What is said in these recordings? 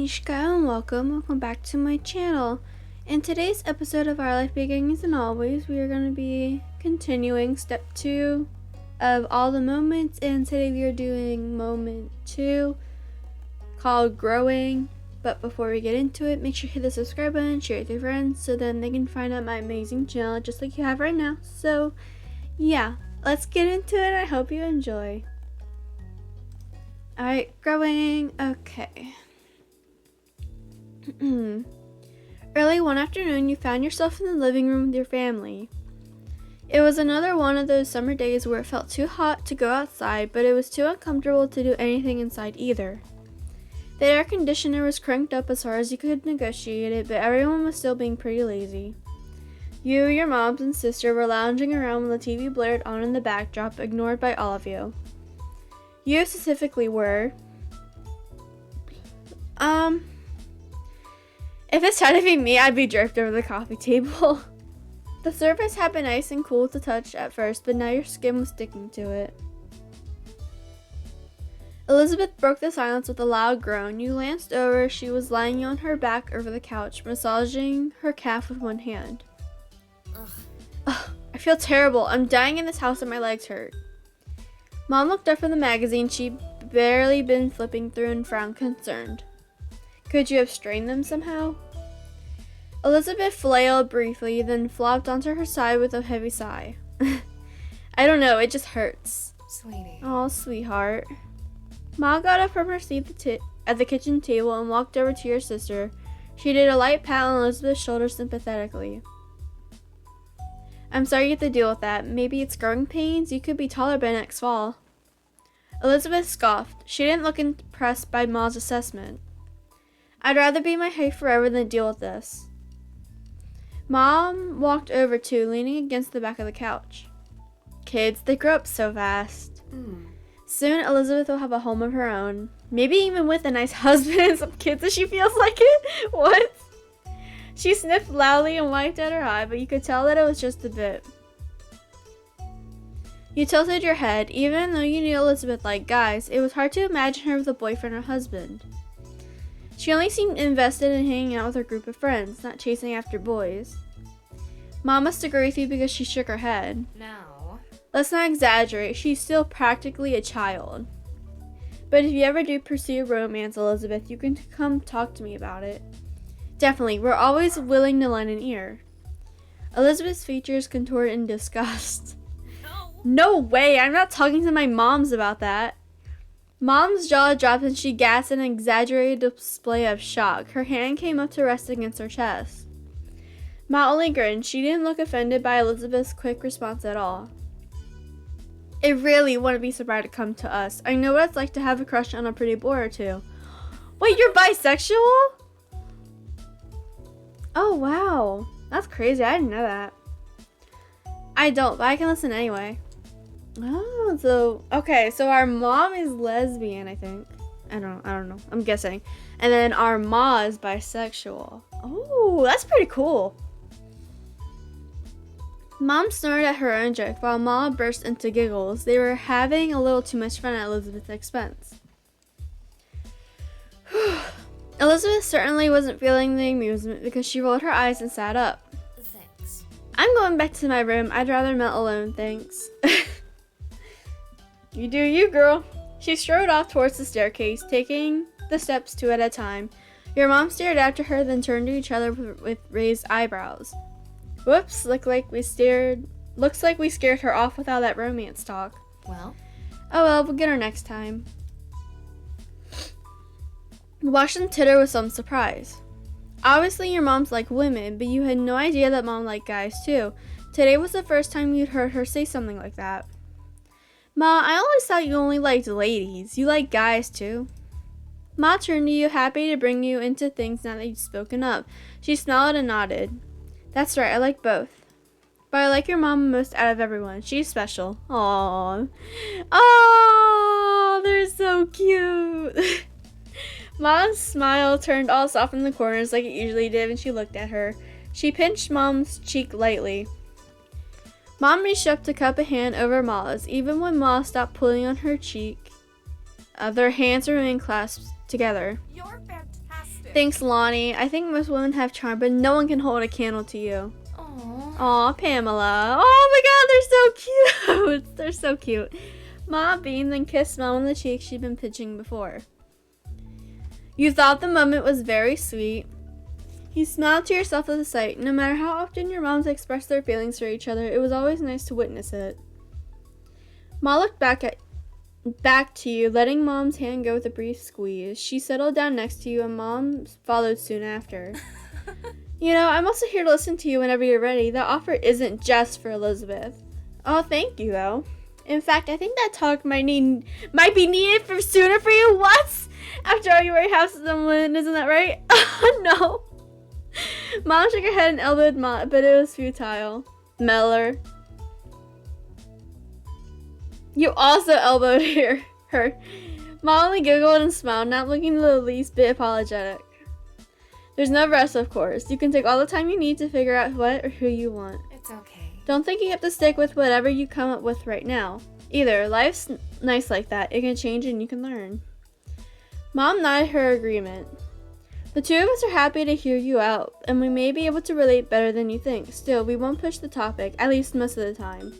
Mishka and welcome back to my channel. In today's episode of Our Life Beginnings and Always, we are going to be continuing step 2 of all the moments, and today we are doing moment 2 called growing. But before we get into it, make sure you hit the subscribe button, share it with your friends so then they can find out my amazing channel just like you have right now. So yeah, let's get into it. I hope you enjoy. Alright, growing. Okay. Early one afternoon, you found yourself in the living room with your family. It was another one of those summer days where it felt too hot to go outside, but it was too uncomfortable to do anything inside either. The air conditioner was cranked up as hard as you could negotiate it, but everyone was still being pretty lazy. You, your moms, and sister were lounging around when the TV blared on in the backdrop, ignored by all of you. You specifically were. If it's had to be me, I'd be draped over the coffee table. The surface had been nice and cool to touch at first, but now your skin was sticking to it. Elizabeth broke the silence with a loud groan. You glanced over. She was lying on her back over the couch, massaging her calf with one hand. Ugh, I feel terrible. I'm dying in this house and my legs hurt. Mom looked up from the magazine she'd barely been flipping through and frowned concerned. Could you have strained them somehow? Elizabeth flailed briefly, then flopped onto her side with a heavy sigh. I don't know, it just hurts. Sweetie. Oh, sweetheart. Ma got up from her seat at the kitchen table and walked over to your sister. She did a light pat on Elizabeth's shoulder sympathetically. I'm sorry you have to deal with that. Maybe it's growing pains. You could be taller by next fall. Elizabeth scoffed. She didn't look impressed by Ma's assessment. I'd rather be my height forever than deal with this. Mom walked over too, leaning against the back of the couch. Kids, they grow up so fast. Soon Elizabeth will have a home of her own. Maybe even with a nice husband and some kids if she feels like it. What? She sniffed loudly and wiped at her eye, but you could tell that it was just a bit. You tilted your head. Even though you knew Elizabeth liked guys, it was hard to imagine her with a boyfriend or husband. She only seemed invested in hanging out with her group of friends, not chasing after boys. Mom must agree with you because she shook her head. No. Let's not exaggerate. She's still practically a child. But if you ever do pursue romance, Elizabeth, you can come talk to me about it. Definitely. We're always willing to lend an ear. Elizabeth's features contorted in disgust. No way. I'm not talking to my moms about that. Mom's jaw dropped and she gasped in an exaggerated display of shock. Her hand came up to rest against her chest. Ma only grinned. She didn't look offended by Elizabeth's quick response at all. It really wouldn't be surprised to come to us. I know what it's like to have a crush on a pretty boy or two. Wait, you're bisexual? Oh, wow. That's crazy. I didn't know that. I don't, but I can listen anyway. Oh, so our mom is lesbian, I think. I don't know. I'm guessing. And then our ma is bisexual. Oh, that's pretty cool. Mom snorted at her own joke while Ma burst into giggles. They were having a little too much fun at Elizabeth's expense. Elizabeth certainly wasn't feeling the amusement because she rolled her eyes and sat up. Thanks. I'm going back to my room. I'd rather melt alone, thanks. You do you, girl. She strode off towards the staircase, taking the steps 2 at a time. Your mom stared after her, then turned to each other with raised eyebrows. Whoops, looks like we scared her off with all that romance talk. Well? Oh well, we'll get her next time. You watched them titter with some surprise. Obviously your mom's like women, but you had no idea that mom liked guys too. Today was the first time you'd heard her say something like that. Ma, I always thought you only liked ladies. You like guys too. Ma turned to you, happy to bring you into things now that you've spoken up. She smiled and nodded. That's right, I like both. But I like your mom most out of everyone. She's special. Aww. Aww, they're so cute. Mom's smile turned all soft in the corners like it usually did when she looked at her. She pinched Mom's cheek lightly. Mom reached up to cup a hand over Ma's. Even when Ma stopped pulling on her cheek, their hands remained clasped together. You're fantastic. Thanks, Lonnie. I think most women have charm, but no one can hold a candle to you. Aw, Pamela. Oh my god, they're so cute. They're so cute. Ma beamed and kissed Mom on the cheek she'd been pinching before. You thought the moment was very sweet. You smiled to yourself at the sight. No matter how often your moms expressed their feelings for each other, it was always nice to witness it. Ma looked back to you, letting Mom's hand go with a brief squeeze. She settled down next to you, and Mom followed soon after. You know, I'm also here to listen to you whenever you're ready. That offer isn't just for Elizabeth. Oh, thank you, though. In fact, I think that talk might be needed sooner for you. What? After all, you already have someone, isn't that right? Oh, no. Mom shook her head and elbowed Ma, but it was futile. Meller. You also elbowed her. Mom only giggled and smiled, not looking the least bit apologetic. There's no rush, of course. You can take all the time you need to figure out what or who you want. It's okay. Don't think you have to stick with whatever you come up with right now. Either. Life's nice like that. It can change and you can learn. Mom nodded her agreement. The two of us are happy to hear you out, and we may be able to relate better than you think. Still, we won't push the topic, at least most of the time.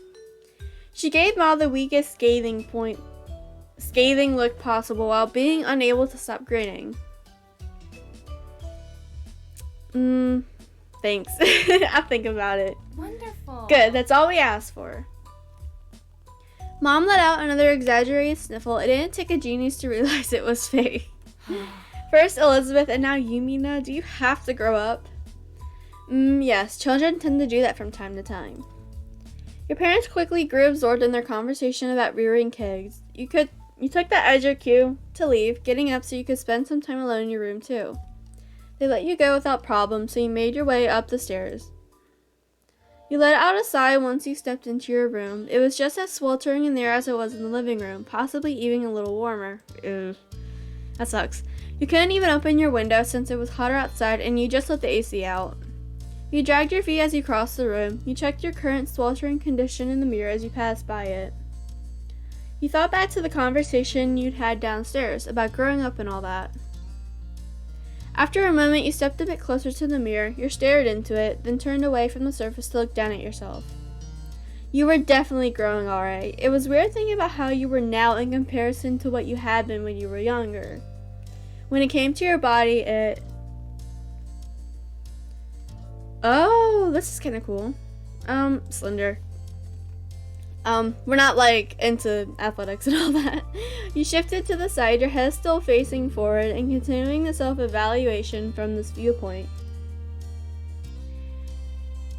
She gave Ma the weakest scathing look possible while being unable to stop grinning. Thanks. I'll think about it. Wonderful. Good, that's all we asked for. Mom let out another exaggerated sniffle. It didn't take a genius to realize it was fake. First Elizabeth and now you, Mina. Do you have to grow up? Yes, children tend to do that from time to time. Your parents quickly grew absorbed in their conversation about rearing kids. You took that as your cue to leave, getting up so you could spend some time alone in your room too. They let you go without problem, so you made your way up the stairs. You let out a sigh once you stepped into your room. It was just as sweltering in there as it was in the living room, possibly even a little warmer. Ew. That sucks. You couldn't even open your window since it was hotter outside, and you just let the AC out. You dragged your feet as you crossed the room. You checked your current sweltering condition in the mirror as you passed by it. You thought back to the conversation you'd had downstairs about growing up and all that. After a moment, you stepped a bit closer to the mirror. You stared into it, then turned away from the surface to look down at yourself. You were definitely growing alright. It was weird thinking about how you were now in comparison to what you had been when you were younger. When it came to your body, Oh, this is kind of cool. Slender. We're not, like, into athletics and all that. You shifted to the side, your head still facing forward, and continuing the self-evaluation from this viewpoint.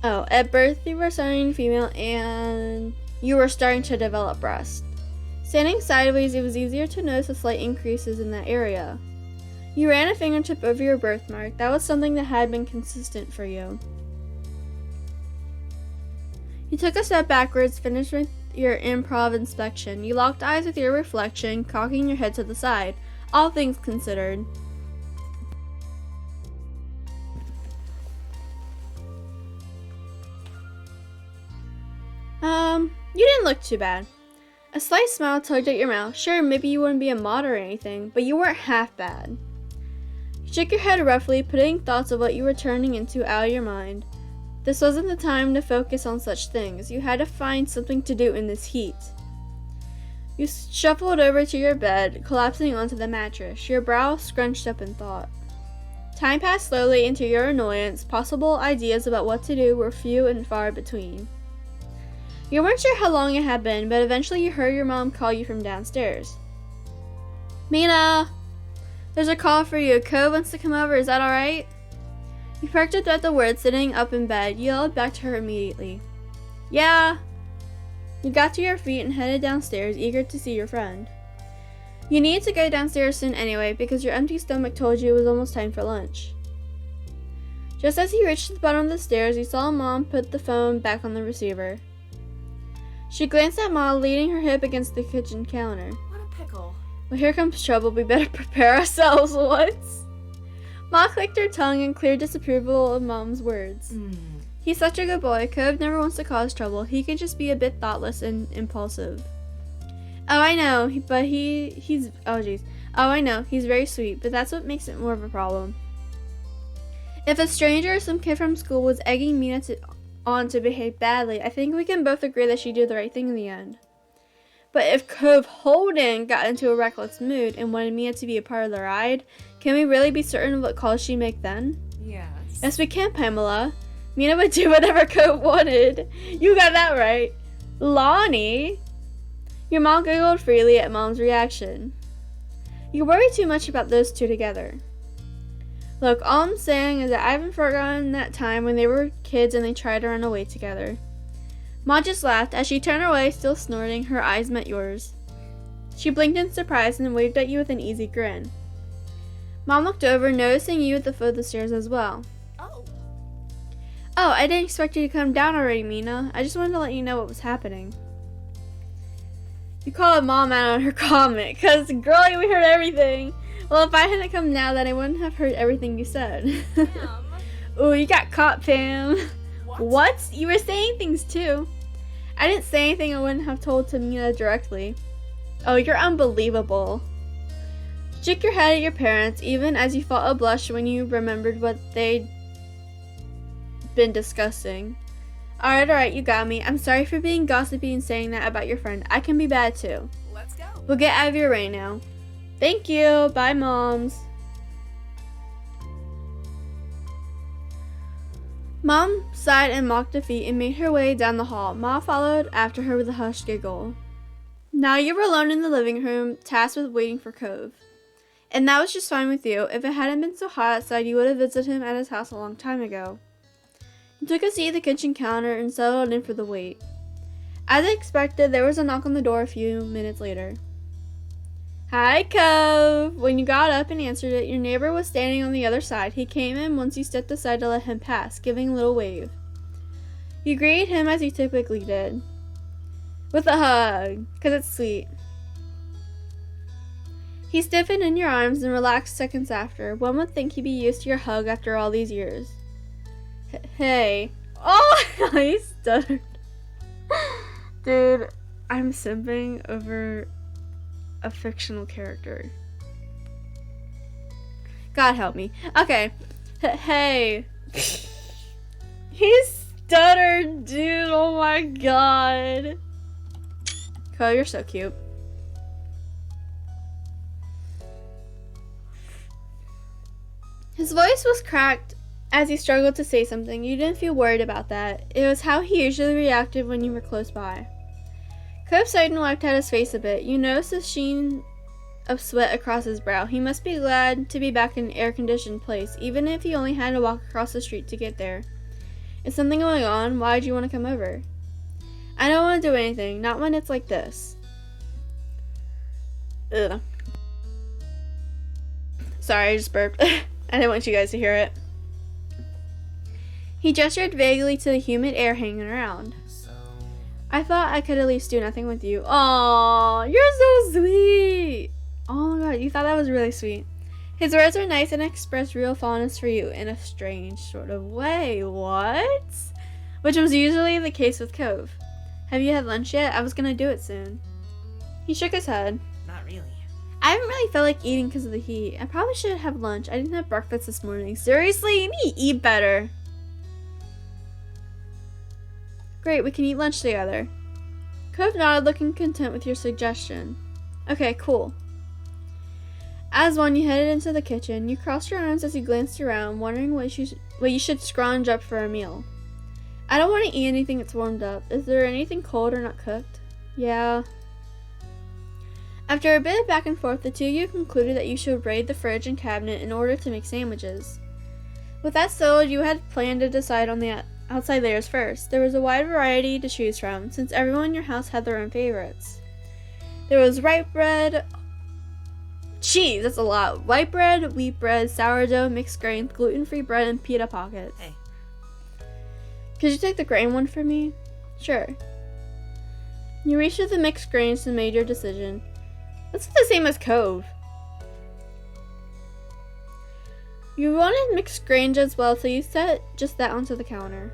Oh, at birth, you were starting female, and you were starting to develop breast. Standing sideways, it was easier to notice the slight increases in that area. You ran a fingertip over your birthmark. That was something that had been consistent for you. You took a step backwards, finished with your improv inspection. You locked eyes with your reflection, cocking your head to the side. All things considered. You didn't look too bad. A slight smile tugged at your mouth. Sure, maybe you wouldn't be a model or anything, but you weren't half bad. You shook your head roughly, putting thoughts of what you were turning into out of your mind. This wasn't the time to focus on such things. You had to find something to do in this heat. You shuffled over to your bed, collapsing onto the mattress, your brow scrunched up in thought. Time passed slowly, and to your annoyance, possible ideas about what to do were few and far between. You weren't sure how long it had been, but eventually you heard your mom call you from downstairs. Mina! There's a call for you. Cove wants to come over, is that alright? You perked up at the word, sitting up in bed. You yelled back to her immediately. Yeah! You got to your feet and headed downstairs, eager to see your friend. You needed to go downstairs soon anyway, because your empty stomach told you it was almost time for lunch. Just as you reached the bottom of the stairs, you saw Mom put the phone back on the receiver. She glanced at Ma, leaning her hip against the kitchen counter. What a pickle. Well, here comes trouble. We better prepare ourselves. What? Ma clicked her tongue in clear disapproval of Mom's words. He's such a good boy. Cove never wants to cause trouble. He can just be a bit thoughtless and impulsive. Oh, I know, but he's... Oh, jeez. Oh, I know. He's very sweet, but that's what makes it more of a problem. If a stranger or some kid from school was egging Mina on to behave badly, I think we can both agree that she did the right thing in the end. But if Cove Holden got into a reckless mood and wanted Mina to be a part of the ride, can we really be certain of what calls she'd make then? Yes. Yes, we can, Pamela. Mina would do whatever Cove wanted. You got that right. Lonnie? Your mom giggled freely at Mom's reaction. You worry too much about those two together. Look, all I'm saying is that I haven't forgotten that time when they were kids and they tried to run away together. Ma just laughed. As she turned away, still snorting, her eyes met yours. She blinked in surprise and waved at you with an easy grin. Mom looked over, noticing you at the foot of the stairs as well. Oh, I didn't expect you to come down already, Mina. I just wanted to let you know what was happening. You called Mom out on her comment, because, girlie, we heard everything. Well, if I hadn't come now, then I wouldn't have heard everything you said. Ooh, you got caught, Pam. What? You were saying things, too. I didn't say anything I wouldn't have told to Mina directly. Oh, you're unbelievable. Shook your head at your parents, even as you felt a blush when you remembered what they'd been discussing. Alright, you got me. I'm sorry for being gossipy and saying that about your friend. I can be bad too. Let's go. We'll get out of your way now. Thank you. Bye, Moms. Mom sighed in mock defeat and made her way down the hall. Ma followed after her with a hushed giggle. Now you were alone in the living room, tasked with waiting for Cove. And that was just fine with you. If it hadn't been so hot outside, you would have visited him at his house a long time ago. You took a seat at the kitchen counter and settled in for the wait. As expected, there was a knock on the door a few minutes later. Hi, Cove! When you got up and answered it, your neighbor was standing on the other side. He came in once you stepped aside to let him pass, giving a little wave. You greeted him as you typically did. With a hug, 'cause it's sweet. He stiffened in your arms and relaxed seconds after. One would think he'd be used to your hug after all these years. Hey. Oh, I stuttered. Dude, I'm simping over a fictional character. God help me. Okay. Hey. He stuttered, dude. Oh my god. Oh, you're so cute. His voice was cracked as he struggled to say something. You didn't feel worried about that. It was how he usually reacted when you were close by. Cove sighed and wiped out his face a bit. You noticed a sheen of sweat across his brow. He must be glad to be back in an air-conditioned place, even if he only had to walk across the street to get there. Is something going on? Why'd you want to come over? I don't want to do anything, not when it's like this. Ugh. Sorry, I just burped. I didn't want you guys to hear it. He gestured vaguely to the humid air hanging around. So... I thought I could at least do nothing with you. Aww, you're so sweet. Oh my god, you thought that was really sweet. His words are nice and express real fondness for you in a strange sort of way. What? Which was usually the case with Cove. Have you had lunch yet? I was gonna do it soon. He shook his head. Not really. I haven't really felt like eating because of the heat. I probably should have lunch. I didn't have breakfast this morning. Seriously? You need to eat better. Great, we can eat lunch together. Cove nodded, looking content with your suggestion. Okay, cool. As one, you headed into the kitchen. You crossed your arms as you glanced around, wondering what you should scrounge up for a meal. I don't want to eat anything that's warmed up. Is there anything cold or not cooked? Yeah. After a bit of back and forth, the two of you concluded that you should raid the fridge and cabinet in order to make sandwiches. With that settled, you had planned to decide on the outside layers first. There was a wide variety to choose from, since everyone in your house had their own favorites. There was white bread. Cheese, that's a lot. White bread, wheat bread, sourdough, mixed grain, gluten-free bread, and pita pockets. Hey. Could you take the grain one for me? Sure. You reached for the mixed grains and made your decision. That's the same as Cove. You wanted mixed grains as well, so you set just that onto the counter.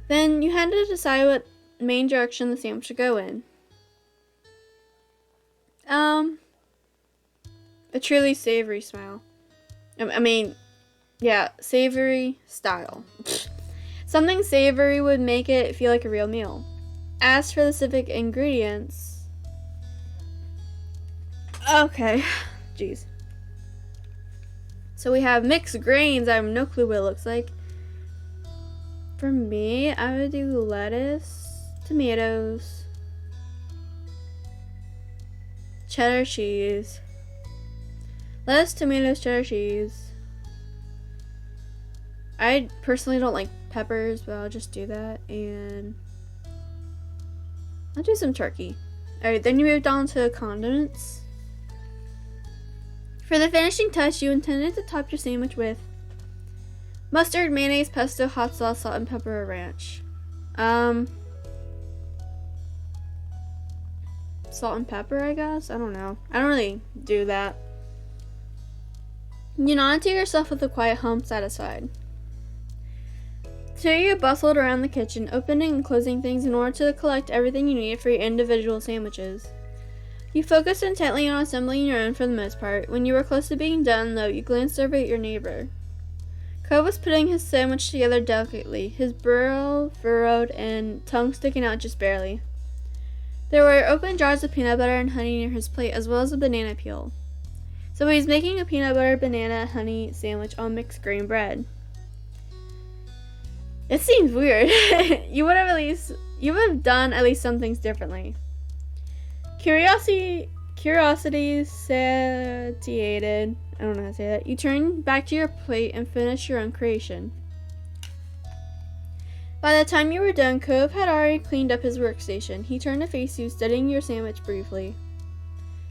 Then you had to decide what main direction the sandwich should go in. A truly savory smile. I mean, Yeah, savory style. Something savory would make it feel like a real meal. As for the specific ingredients... Okay. Jeez. So we have mixed grains. I have no clue what it looks like. For me, I would do lettuce, tomatoes, cheddar cheese. Lettuce, tomatoes, cheddar cheese. I personally don't like peppers, but I'll just do that. And I'll do some turkey. Alright, then you move down to condiments. For the finishing touch, you intended to top your sandwich with mustard, mayonnaise, pesto, hot sauce, salt and pepper, or ranch. Salt and pepper, I guess? I don't know. I don't really do that. You nodded to yourself with a quiet hum, satisfied. Two of you bustled around the kitchen, opening and closing things in order to collect everything you needed for your individual sandwiches. You focused intently on assembling your own for the most part. When you were close to being done, though, you glanced over at your neighbor. Cove was putting his sandwich together delicately, his brow furrowed and tongue sticking out just barely. There were open jars of peanut butter and honey near his plate, as well as a banana peel. So he's making a peanut butter, banana, honey sandwich on mixed grain bread. It seems weird. You would have done at least some things differently. Curiosity satiated. I don't know how to say that. You turn back to your plate and finish your own creation. By the time you were done, Cove had already cleaned up his workstation. He turned to face you, studying your sandwich briefly.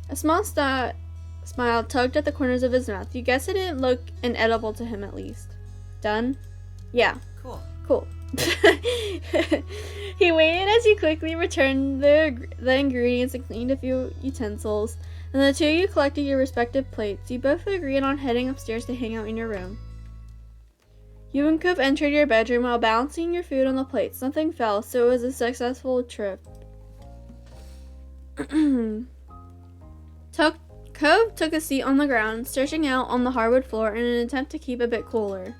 A small smile tugged at the corners of his mouth. You guess it didn't look inedible to him, at least. Done? Yeah. Cool. He waited as you quickly returned the ingredients and cleaned a few utensils. And the two of you collected your respective plates. You both agreed on heading upstairs to hang out in your room. You and Cove entered your bedroom while balancing your food on the plates. Nothing fell, so it was a successful trip. Cove took a seat on the ground, stretching out on the hardwood floor in an attempt to keep a bit cooler.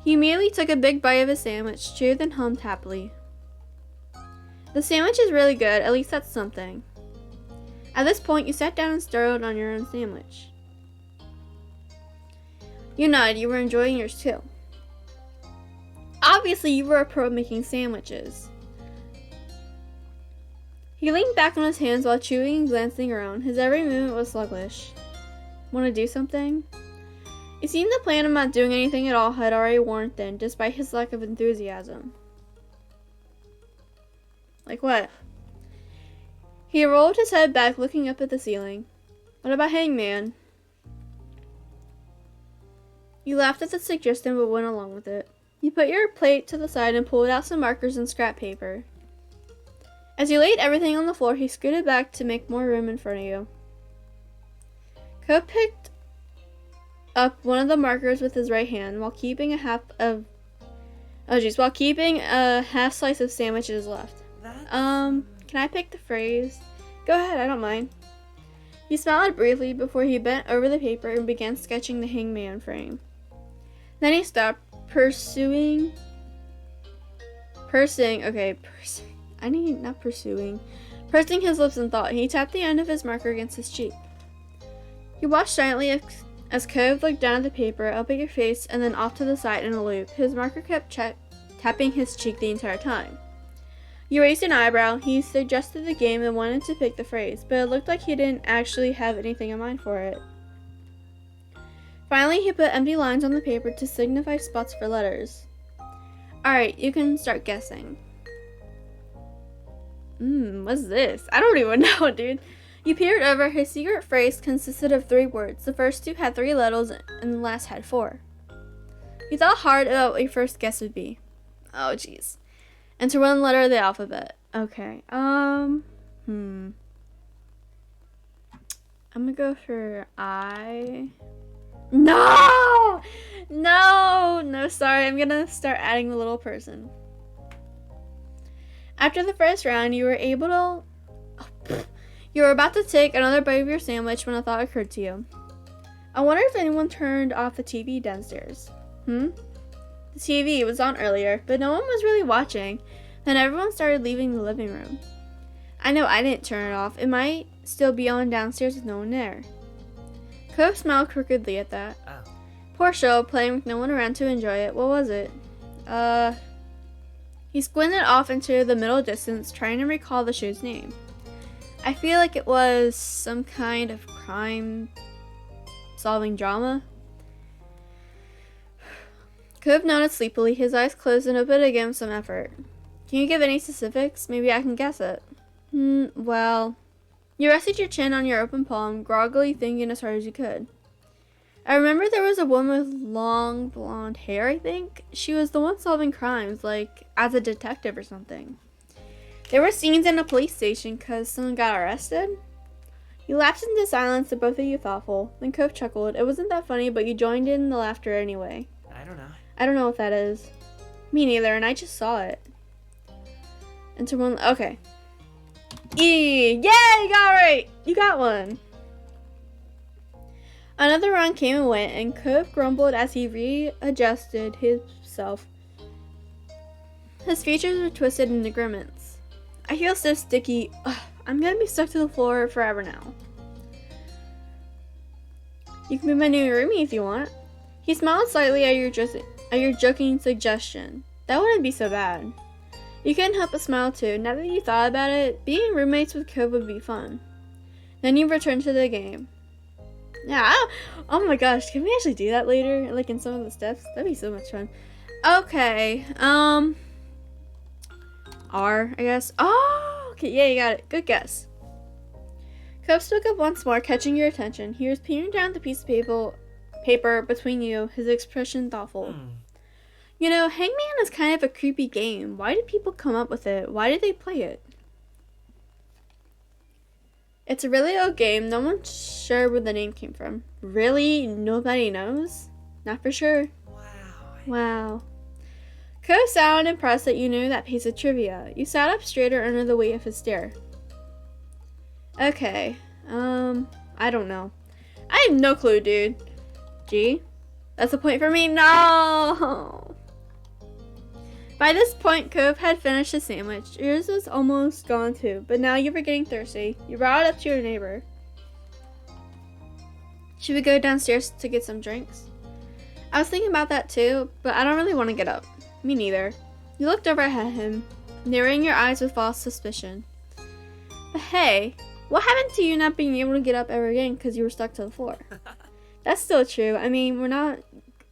He immediately took a big bite of his sandwich, chewed and hummed happily. The sandwich is really good, at least that's something. At this point, you sat down and started on your own sandwich. You nodded, you were enjoying yours too. Obviously, you were a pro at making sandwiches. He leaned back on his hands while chewing and glancing around. His every movement was sluggish. Want to do something? It seemed the plan of not doing anything at all had already worn thin, despite his lack of enthusiasm. Like what? He rolled his head back, looking up at the ceiling. What about Hangman? You laughed at the suggestion, but went along with it. You put your plate to the side and pulled out some markers and scrap paper. As you laid everything on the floor, he scooted back to make more room in front of you. Cove picked up one of the markers with his right hand while keeping a half slice of sandwiches left. Can I pick the phrase? Go ahead, I don't mind. He smiled briefly before he bent over the paper and began sketching the hangman frame. Then he stopped, pursing his lips in thought. He tapped the end of his marker against his cheek. You watched silently as Cove looked down at the paper, up at your face, and then off to the side in a loop. His marker kept tapping his cheek the entire time. You raised an eyebrow. He suggested the game and wanted to pick the phrase, but it looked like he didn't actually have anything in mind for it. Finally, he put empty lines on the paper to signify spots for letters. Alright, you can start guessing. What's this? I don't even know, dude. You peered over. His secret phrase consisted of 3 words. The first 2 had 3 letters, and the last had 4. You thought hard about what your first guess would be. Oh, jeez. Enter one letter of the alphabet. Okay. I'm gonna go for I. No! No, sorry. I'm gonna start adding the little person. After the first round, you were about to take another bite of your sandwich when a thought occurred to you. I wonder if anyone turned off the TV downstairs. The TV was on earlier, but no one was really watching. Then everyone started leaving the living room. I know I didn't turn it off. It might still be on downstairs with no one there. Cove smiled crookedly at that. Oh. Poor show, playing with no one around to enjoy it. What was it? He squinted off into the middle distance, trying to recall the show's name. I feel like it was some kind of crime-solving drama. Cove nodded sleepily, his eyes closed and opened again with some effort. Can you give any specifics? Maybe I can guess it. Well, you rested your chin on your open palm, groggily thinking as hard as you could. I remember there was a woman with long blonde hair, I think. She was the one solving crimes, like as a detective or something. There were scenes in a police station because someone got arrested. You lapsed into silence, the both of you thoughtful. Then Cove chuckled. It wasn't that funny, but you joined in the laughter anyway. I don't know. I don't know what that is. Me neither, and I just saw it. Okay. E! Yay, you got it right! You got one! Another round came and went, and Cove grumbled as he readjusted himself. His features were twisted into grimace. I feel so sticky. Ugh, I'm gonna be stuck to the floor forever now. You can be my new roomie if you want. He smiled slightly at your joking suggestion. That wouldn't be so bad. You couldn't help but smile too. Now that you thought about it, being roommates with Cove would be fun. Then you returned to the game. Yeah, oh my gosh, can we actually do that later? Like in some of the steps? That'd be so much fun. Okay, R, I guess. Oh, okay, yeah, you got it. Good guess. Cove spoke up once more, catching your attention. He was peering down the piece of paper between you, his expression thoughtful. You know, Hangman is kind of a creepy game. Why did people come up with it? Why did they play it? It's a really old game. No one's sure where the name came from. Really? Nobody knows? Not for sure. Wow. Cove sounded impressed that you knew that piece of trivia. You sat up straighter under the weight of his stare. Okay. I don't know. I have no clue, dude. G? That's a point for me? No! By this point, Cove had finished his sandwich. Yours was almost gone too, but now you were getting thirsty. You brought it up to your neighbor. Should we go downstairs to get some drinks? I was thinking about that too, but I don't really want to get up. Me neither. You looked over at him, narrowing your eyes with false suspicion. But hey, what happened to you not being able to get up ever again because you were stuck to the floor? That's still true. I mean, we're not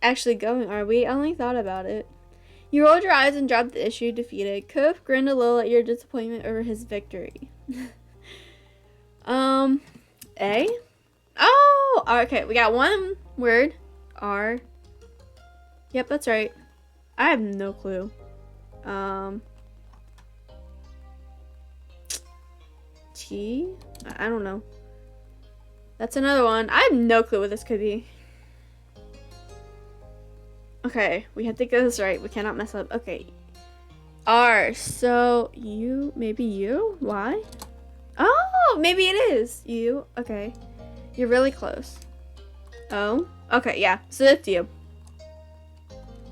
actually going, are we? I only thought about it. You rolled your eyes and dropped the issue, defeated. Cove grinned a little at your disappointment over his victory. A? Oh! Okay, we got one word. R. Yep, that's right. I have no clue. T? I don't know. That's another one. I have no clue what this could be. Okay, we have to get this right. We cannot mess up. Okay. R. So, you. Maybe you? Why? Oh, maybe it is. You. Okay. You're really close. Oh. Okay, yeah. So it's you.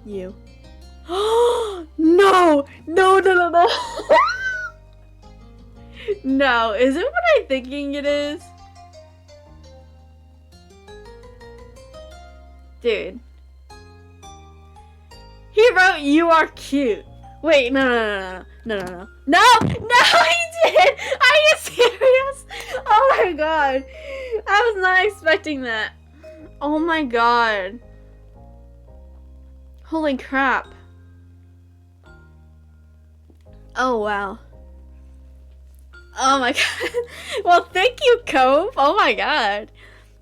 You. Oh, no! No, no, no, no. No. Is it what I'm thinking it is? Dude. He wrote, "You are cute." Wait, no, he did. Are you serious? Oh my god, I was not expecting that. Oh my god. Holy crap. Oh wow. Oh my god. Well, thank you, Cove. Oh my god.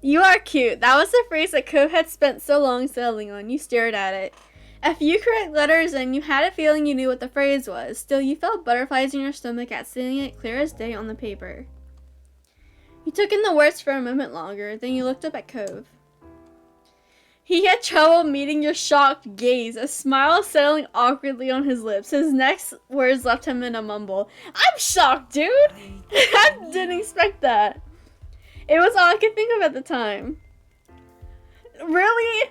You are cute. That was the phrase that Cove had spent so long settling on. You stared at it. A few correct letters and you had a feeling you knew what the phrase was. Still, you felt butterflies in your stomach at seeing it clear as day on the paper. You took in the words for a moment longer, then you looked up at Cove. He had trouble meeting your shocked gaze, a smile settling awkwardly on his lips. His next words left him in a mumble. I'm shocked, dude! I didn't expect that. It was all I could think of at the time. Really?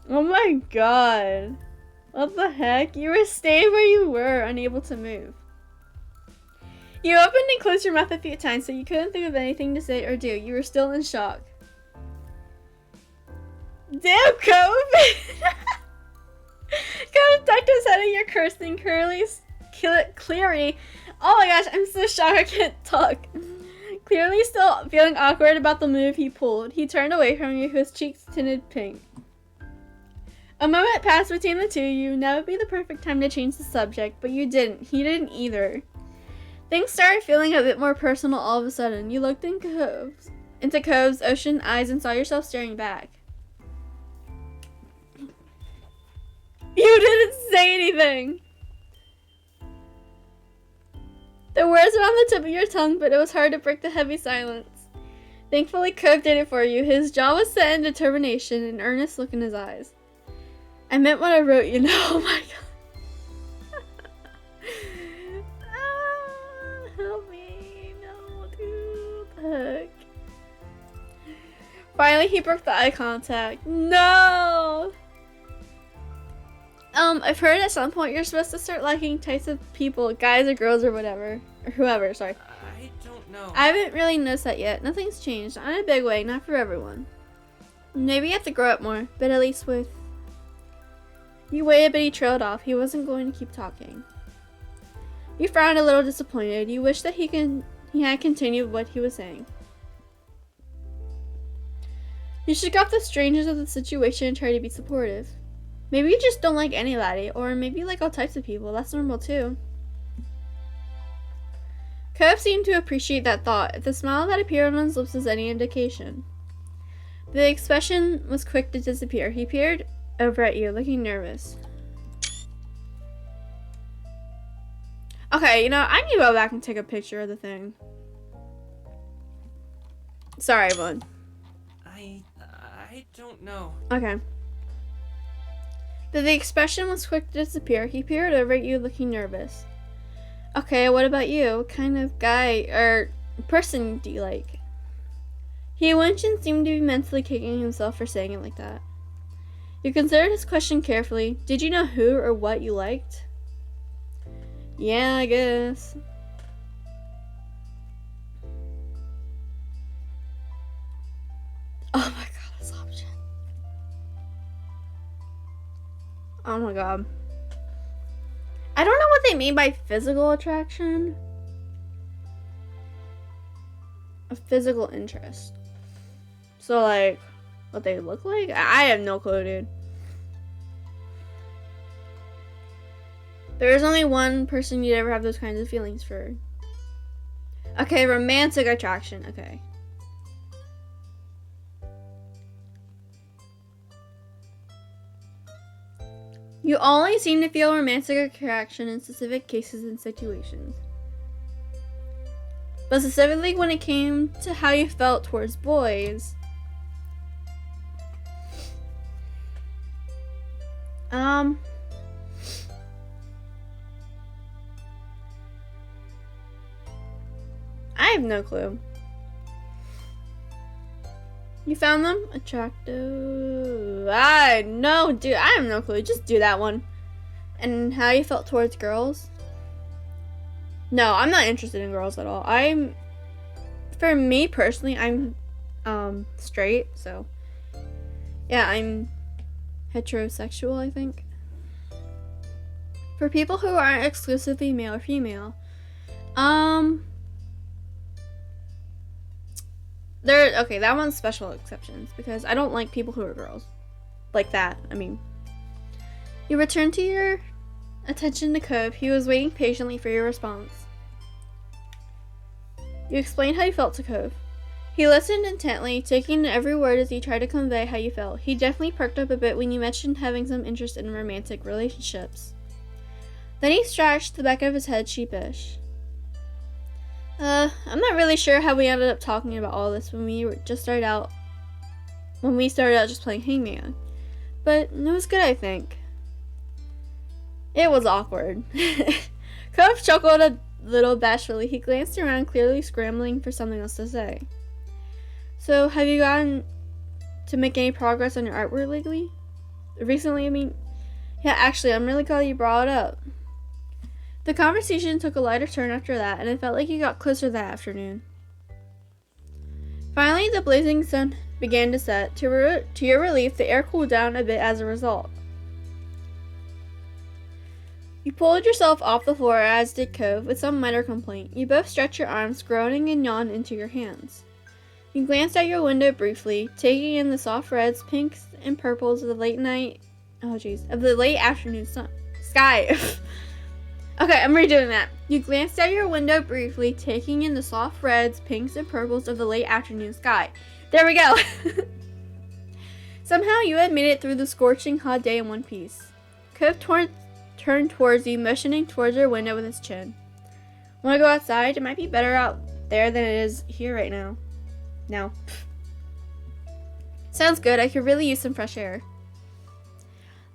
Oh my god. What the heck? You were staying where you were, unable to move. You opened and closed your mouth a few times, so you couldn't think of anything to say or do. You were still in shock. Damn, Cove! Cove ducked his head at your cursing, clearly. Oh my gosh, I'm so shocked I can't talk. Clearly still feeling awkward about the move he pulled. He turned away from you, his cheeks tinted pink. A moment passed between the two of you. Now would be the perfect time to change the subject, but you didn't. He didn't either. Things started feeling a bit more personal all of a sudden. You looked into Cove's ocean eyes and saw yourself staring back. You didn't say anything! The words were on the tip of your tongue, but it was hard to break the heavy silence. Thankfully, Cove did it for you. His jaw was set in determination, an earnest look in his eyes. I meant what I wrote, you know. Oh my god. Help me. No, dude. What the heck? Finally, he broke the eye contact. No! I've heard at some point you're supposed to start liking types of people, guys or girls or whatever. Or whoever, sorry. I don't know. I haven't really noticed that yet. Nothing's changed. Not in a big way, not for everyone. Maybe you have to grow up more, but at least with... You waited, but he trailed off. He wasn't going to keep talking. You frowned a little disappointed. You wished that he had continued what he was saying. You shook off the strangeness of the situation and tried to be supportive. Maybe you just don't like anybody, or maybe you like all types of people. That's normal too. Cove seemed to appreciate that thought, if the smile that appeared on his lips was any indication. The expression was quick to disappear. He peered over at you, looking nervous. Okay, you know, I need to go back and take a picture of the thing. Sorry, everyone. I don't know. Okay. The expression was quick to disappear. He peered over at you, looking nervous. Okay, what about you? What kind of guy or person do you like? He winced and seemed to be mentally kicking himself for saying it like that. You considered his question carefully. Did you know who or what you liked? Yeah, I guess. Oh my god, this option. Oh my god. I don't know what they mean by physical attraction. A physical interest. So, like, what they look like? I have no clue, dude. There is only one person you'd ever have those kinds of feelings for. Okay, romantic attraction. Okay. You only seem to feel romantic attraction in specific cases and situations. But specifically when it came to how you felt towards boys. I have no clue. You found them attractive? I no, dude, I have no clue. Just do that one. And how you felt towards girls? No, I'm not interested in girls at all. For me personally, I'm straight, so yeah, I'm heterosexual, I think. For people who aren't exclusively male or female, okay, that one's special exceptions because I don't like people who are girls. Like that, I mean. You returned to your attention to Cove. He was waiting patiently for your response. You explained how you felt to Cove. He listened intently, taking every word as he tried to convey how you felt. He definitely perked up a bit when you mentioned having some interest in romantic relationships. Then he scratched the back of his head sheepish. I'm not really sure how we ended up talking about all this when we started out just playing Hangman. But it was good, I think. It was awkward. Cove chuckled a little bashfully. He glanced around, clearly scrambling for something else to say. So, have you gotten to make any progress on your artwork lately? Recently, I mean? Yeah, actually, I'm really glad you brought it up. The conversation took a lighter turn after that, and it felt like you got closer that afternoon. Finally, the blazing sun began to set. To your relief, the air cooled down a bit as a result. You pulled yourself off the floor, as did Cove, with some minor complaint. You both stretched your arms, groaning and yawned into your hands. You glanced out your window briefly, taking in the soft reds, pinks, and purples of the late afternoon sky. Okay, I'm redoing that. You glanced out your window briefly, taking in the soft reds, pinks, and purples of the late afternoon sky. There we go. Somehow you had made it through the scorching hot day in one piece. Cove turned towards you, motioning towards your window with his chin. Want to go outside? It might be better out there than it is here right now. No. Sounds good. I could really use some fresh air.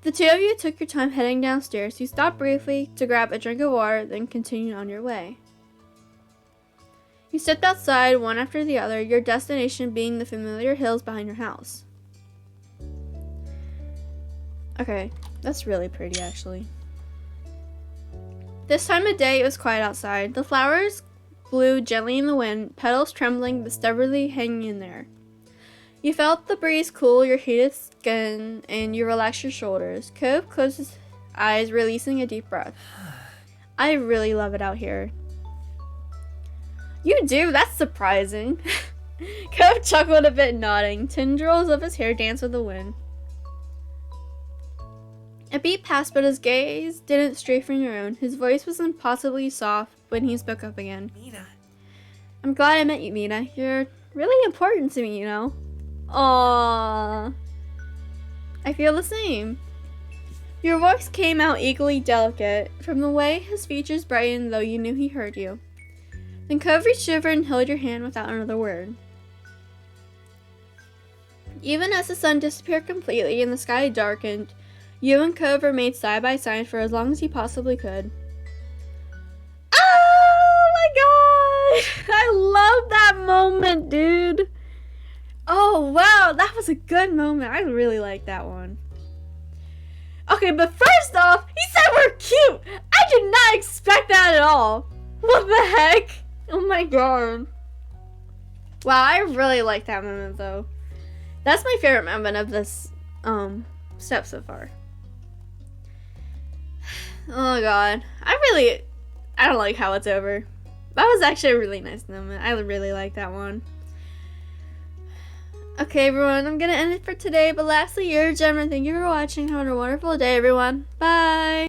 The two of you took your time heading downstairs. You stopped briefly to grab a drink of water, then continued on your way. You stepped outside one after the other, your destination being the familiar hills behind your house. Okay, that's really pretty actually. This time of day it was quiet outside. The flowers blew gently in the wind, petals trembling but stubbornly hanging in there. You felt the breeze cool your heated skin and you relaxed your shoulders. Cove closed his eyes, releasing a deep breath. I really love it out here. You do? That's surprising. Cove chuckled a bit, nodding. Tendrils of his hair danced with the wind. A beat passed, but his gaze didn't stray from your own. His voice was impossibly soft when he spoke up again. Mina. I'm glad I met you, Mina. You're really important to me, you know. Aww. I feel the same. Your voice came out equally delicate. From the way his features brightened, though, you knew he heard you. Then Cove reached over and held your hand without another word. Even as the sun disappeared completely and the sky darkened, you and Cove remained side by side for as long as you possibly could. Oh my god! I love that moment, dude! Oh wow, that was a good moment. I really like that one. Okay, but first off, he said we're cute! I did not expect that at all! What the heck? Oh my god. Wow, I really like that moment though. That's my favorite moment of this step so far. Oh god. I don't like how it's over. That was actually a really nice moment. I really like that one. Okay, everyone, I'm gonna end it for today, but lastly, you're a gem, and thank you for watching. Have a wonderful day, everyone. Bye!